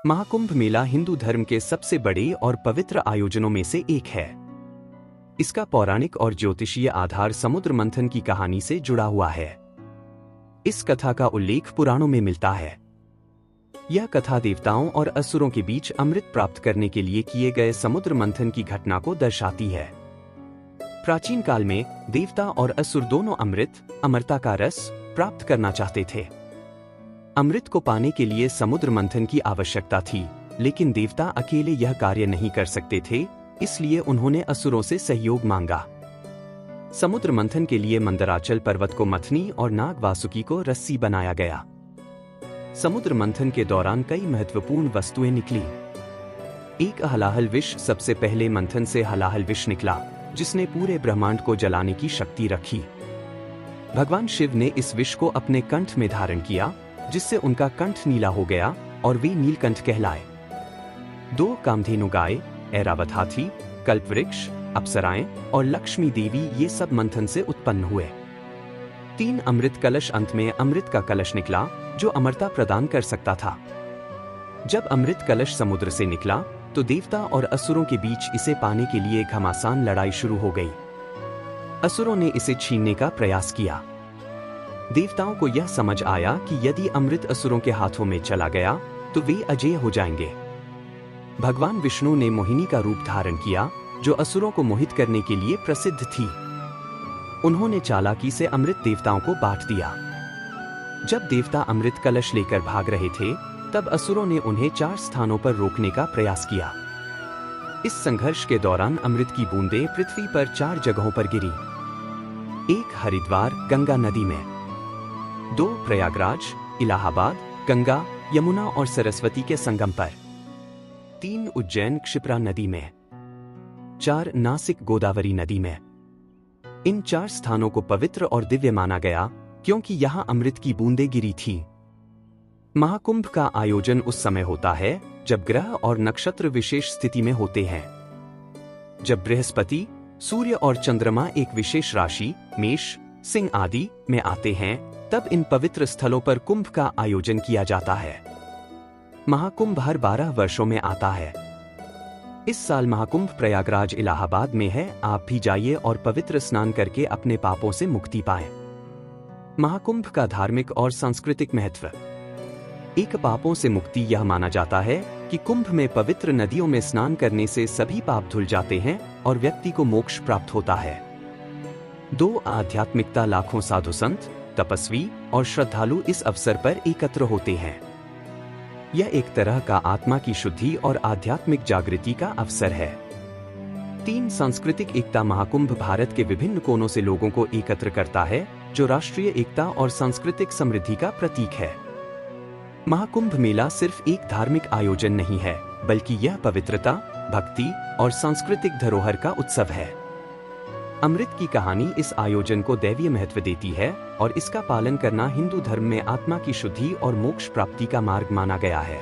महाकुंभ मेला हिंदू धर्म के सबसे बड़े और पवित्र आयोजनों में से एक है। इसका पौराणिक और ज्योतिषीय आधार समुद्र मंथन की कहानी से जुड़ा हुआ है। इस कथा का उल्लेख पुराणों में मिलता है। यह कथा देवताओं और असुरों के बीच अमृत प्राप्त करने के लिए किए गए समुद्र मंथन की घटना को दर्शाती है। प्राचीन काल में देवता और असुर दोनों अमरता का रस प्राप्त करना चाहते थे। अमृत को पाने के लिए समुद्र मंथन की आवश्यकता थी, लेकिन देवता अकेले यह कार्य नहीं कर सकते थे, इसलिए उन्होंने असुरों से सहयोग मांगा। समुद्र मंथन के लिए मंदराचल पर्वत को मथनी और नाग वासुकी को रस्सी बनाया गया। समुद्र मंथन के दौरान कई महत्वपूर्ण वस्तुएं निकली। एक हलाहल विष सबसे पहले मंथन से हलाहल विष निकला, जिसने पूरे ब्रह्मांड को जलाने की शक्ति रखी। भगवान शिव ने इस विष को अपने कंठ में धारण किया, जिससे उनका कंठ नीला हो गया और वे नीलकंठ कहलाए। 2 कामधेनु गाय, ऐरावत हाथी, कल्पवृक्ष, अप्सराएं और लक्ष्मी देवी ये सब मंथन से उत्पन्न हुए। 3 अमृत कलश, अंत में अमृत का कलश निकला जो अमरता प्रदान कर सकता था। जब अमृत कलश समुद्र से निकला तो देवता और असुरों के बीच इसे पाने के लिए घमासान लड़ाई शुरू हो गई। असुरों ने इसे छीनने का प्रयास किया। देवताओं को यह समझ आया कि यदि अमृत असुरों के हाथों में चला गया तो वे अजेय हो जाएंगे। भगवान विष्णु ने मोहिनी का रूप धारण किया, जो असुरों को मोहित करने के लिए प्रसिद्ध थी। उन्होंने चालाकी से अमृत देवताओं को बांट दिया। जब देवता अमृत कलश लेकर भाग रहे थे, तब असुरों ने उन्हें 4 स्थानों पर रोकने का प्रयास किया। इस संघर्ष के दौरान अमृत की बूंदें पृथ्वी पर 4 जगहों पर गिरी। 1 हरिद्वार गंगा नदी में, 2 प्रयागराज, इलाहाबाद, गंगा, यमुना और सरस्वती के संगम पर, 3 उज्जैन क्षिप्रा नदी में, 4 नासिक गोदावरी नदी में। इन 4 स्थानों को पवित्र और दिव्य माना गया क्योंकि यहां अमृत की बूंदें गिरी थी। महाकुंभ का आयोजन उस समय होता है जब ग्रह और नक्षत्र विशेष स्थिति में होते हैं। जब बृहस्पति, सूर्य और चंद्रमा एक विशेष राशि मेष, सिंह आदि में आते हैं, तब इन पवित्र स्थलों पर कुंभ का आयोजन किया जाता है। महाकुंभ हर 12 वर्षों में आता है। इस साल महाकुंभ प्रयागराज इलाहाबाद में है। आप भी जाइए और पवित्र स्नान करके अपने पापों से मुक्ति पाएं। महाकुंभ का धार्मिक और सांस्कृतिक महत्व। एक, पापों से मुक्ति। यह माना जाता है कि कुंभ में पवित्र नदियों में स्नान करने से सभी पाप धुल जाते हैं और व्यक्ति को मोक्ष प्राप्त होता है। 2, आध्यात्मिकता। लाखों साधु संत, तपस्वी और श्रद्धालु इस अवसर पर एकत्र होते हैं। यह एक तरह का आत्मा की शुद्धि और आध्यात्मिक जागृति का अवसर है। 3, सांस्कृतिक एकता। महाकुंभ भारत के विभिन्न कोनों से लोगों को एकत्र करता है, जो राष्ट्रीय एकता और सांस्कृतिक समृद्धि का प्रतीक है। महाकुंभ मेला सिर्फ एक धार्मिक आयोजन नहीं है, बल्कि यह पवित्रता, भक्ति और सांस्कृतिक धरोहर का उत्सव है। अमृत की कहानी इस आयोजन को दैवीय महत्व देती है और इसका पालन करना हिंदू धर्म में आत्मा की शुद्धि और मोक्ष प्राप्ति का मार्ग माना गया है।